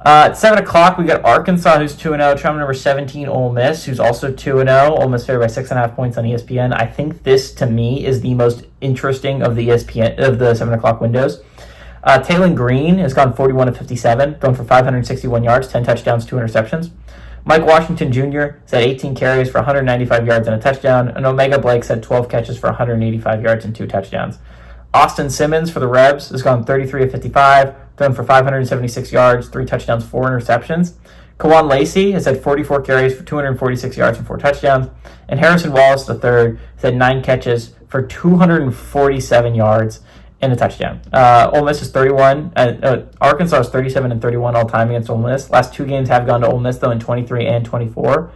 At 7 o'clock, we got Arkansas, who's 2-0. Travel number 17, Ole Miss, who's also 2-0. Ole Miss favored by 6.5 points on ESPN. I think this, to me, is the most interesting of the ESPN of the 7 o'clock windows. Taylon Green has gone 41 of 57, thrown for 561 yards, 10 touchdowns, 2 interceptions. Mike Washington Jr. has had 18 carries for 195 yards and a touchdown, and Omega Blake's had 12 catches for 185 yards and 2 touchdowns. Austin Simmons for the Rebs has gone 33 of 55, thrown for 576 yards, 3 touchdowns, 4 interceptions. Kawan Lacey has had 44 carries for 246 yards and 4 touchdowns. And Harrison Wallace III has had 9 catches for 247 yards and a touchdown. Ole Miss is 31. Arkansas is 37 and 31 all time against Ole Miss. Last 2 games have gone to Ole Miss, though, in 23 and 24.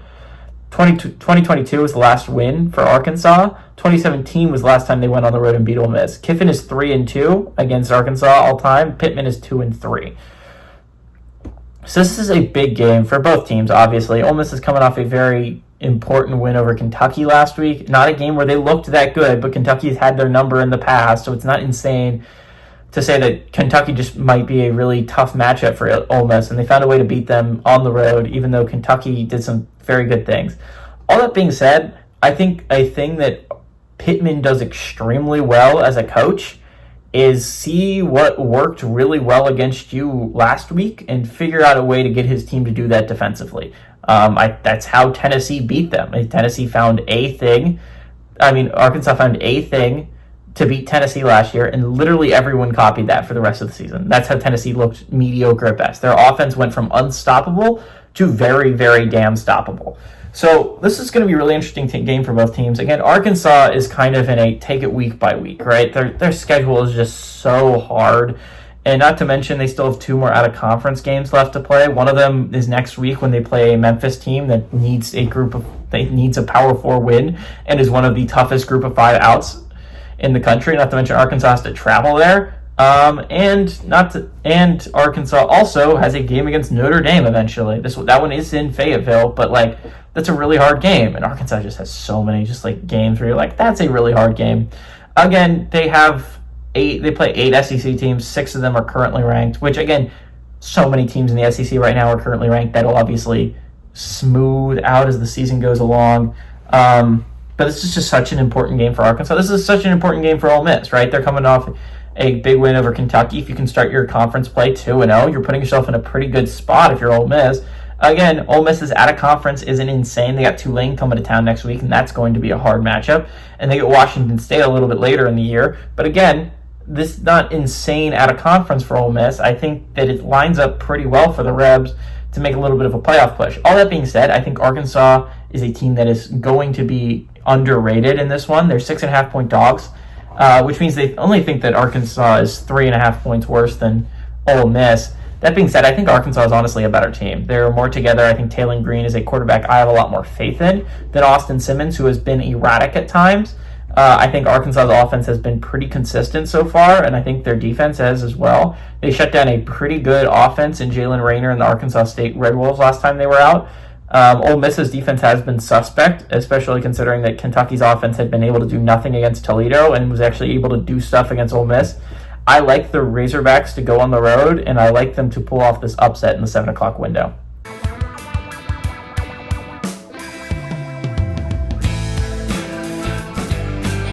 2022 was the last win for Arkansas. 2017 was the last time they went on the road and beat Ole Miss. Kiffin is 3-2 against Arkansas all time. Pittman is 2-3. So this is a big game for both teams, obviously. Ole Miss is coming off a very important win over Kentucky last week. Not a game where they looked that good, but Kentucky's had their number in the past, so it's not insane to say that Kentucky just might be a really tough matchup for Ole Miss, and they found a way to beat them on the road, even though Kentucky did some very good things. All that being said, I think a thing that Pittman does extremely well as a coach is see what worked really well against you last week and figure out a way to get his team to do that defensively. That's how Tennessee beat them. Arkansas found a thing to beat Tennessee last year, and literally everyone copied that for the rest of the season. That's how Tennessee looked mediocre at best. Their offense went from unstoppable to very, very damn stoppable. So this is going to be a really interesting game for both teams. Again, Arkansas is kind of in a take it week by week, right? Their schedule is just so hard. And not to mention, they still have 2 more out-of-conference games left to play. One of them is next week when they play a Memphis team that needs a Power 4 win and is one of the toughest Group of 5 outs in the country. Not to mention, Arkansas has to travel there. And Arkansas also has a game against Notre Dame eventually. That one is in Fayetteville, but that's a really hard game. And Arkansas just has so many games where you're like, that's a really hard game. Again, they play 8 SEC teams. 6 of them are currently ranked, which again, so many teams in the SEC right now are currently ranked. That'll obviously smooth out as the season goes along. But this is just such an important game for Arkansas. This is such an important game for Ole Miss, right? They're coming off a big win over Kentucky. If you can start your conference play 2-0, you're putting yourself in a pretty good spot if you're Ole Miss. Again, Ole Miss is out of conference isn't insane. They got Tulane coming to town next week, and that's going to be a hard matchup. And they get Washington State a little bit later in the year. But again, this is not insane out of conference for Ole Miss. I think that it lines up pretty well for the Rebs to make a little bit of a playoff push. All that being said, I think Arkansas is a team that is going to be underrated in this one. They're 6.5 point dogs, which means they only think that Arkansas is 3.5 points worse than Ole Miss. That being said, I think Arkansas is honestly a better team. They're more together. I think Taylon Green is a quarterback I have a lot more faith in than Austin Simmons, who has been erratic at times. I think Arkansas's offense has been pretty consistent so far, and I think their defense has as well. They shut down a pretty good offense in Jalen Raynor and the Arkansas State Red Wolves last time they were out. Ole Miss's defense has been suspect, especially considering that Kentucky's offense had been able to do nothing against Toledo and was actually able to do stuff against Ole Miss. I like the Razorbacks to go on the road, and I like them to pull off this upset in the 7 o'clock window.